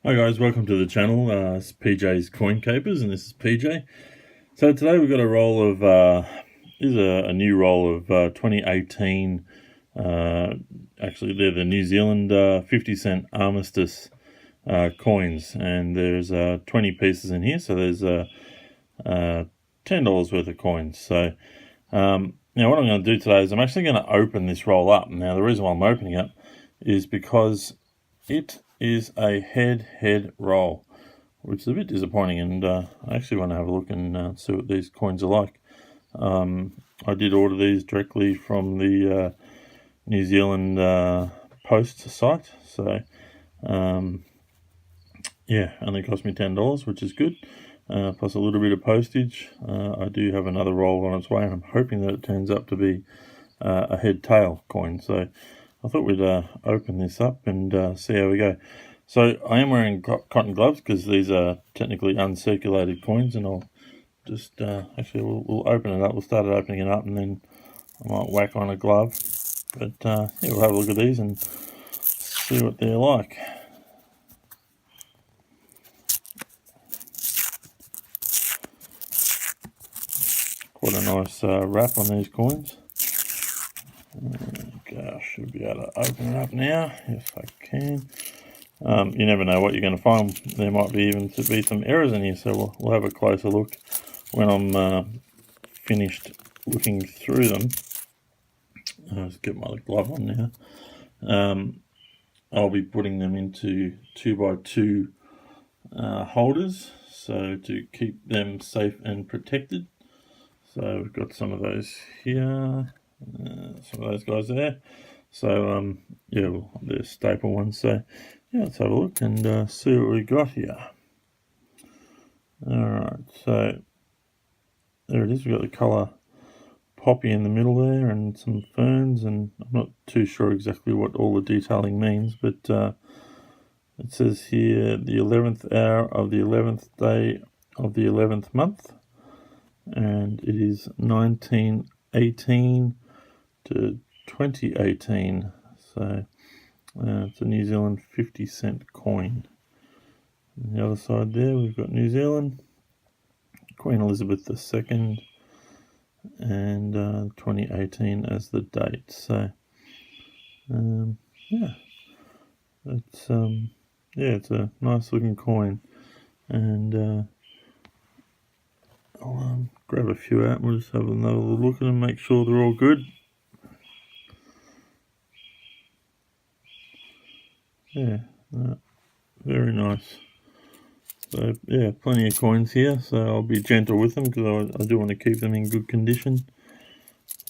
Hi guys, welcome to the channel. It's PJ's Coin Capers, and this is PJ. So today we've got a roll of, this is a new roll of 2018, actually they're the New Zealand 50 cent Armistice coins, and there's 20 pieces in here, so there's $10 worth of coins. So now what I'm going to do today is I'm actually going to open this roll up. Now the reason why I'm opening it is because it is a head roll, which is a bit disappointing, and I actually want to have a look and see what these coins are like. I did order these directly from the New Zealand post site, so yeah, only cost me $10, which is good, plus a little bit of postage. I do have another roll on its way, and I'm hoping that it turns up to be a head tail coin. So I thought we'd open this up and see how we go. So I am wearing cotton gloves because these are technically uncirculated coins, and I'll just actually we'll open it up. We'll start opening it up, and then I might whack on a glove. But yeah, we'll have a look at these and see what they're like. Quite a nice wrap on these coins. Okay, I should be able to open it up now, if I can. You never know what you're going to find. There might be even to be some errors in here, so we'll have a closer look when I'm finished looking through them. I'll just get my glove on now. I'll be putting them into 2x2 holders, so to keep them safe and protected. So we've got some of those here. Some of those guys there. So yeah, well, they're staple ones. So yeah, let's have a look and see what we got here. Alright, so there it is. We've got the colour poppy in the middle there and some ferns, and I'm not too sure exactly what all the detailing means, but it says here the 11th hour of the 11th day of the 11th month, and it is 1918 to 2018, so it's a New Zealand 50 cent coin. On the other side there we've got New Zealand, Queen Elizabeth II, and 2018 as the date. So yeah, it's it's a nice looking coin, and I'll grab a few out and we'll just have another look at them, make sure they're all good. Yeah, very nice. So yeah, plenty of coins here, so I'll be gentle with them because I do want to keep them in good condition.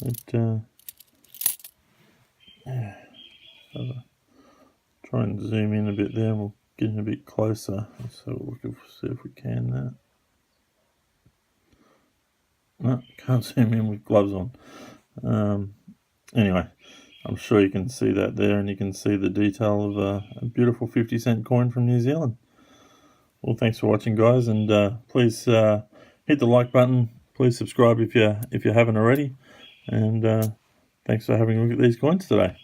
But yeah, try and zoom in a bit there, and we'll get in a bit closer. Let's have a look and see if we can. No, can't zoom in with gloves on. Anyway, I'm sure you can see that there, and you can see the detail of a beautiful 50 cent coin from New Zealand. Well, thanks for watching, guys, and please hit the like button. Please subscribe if you haven't already, and thanks for having a look at these coins today.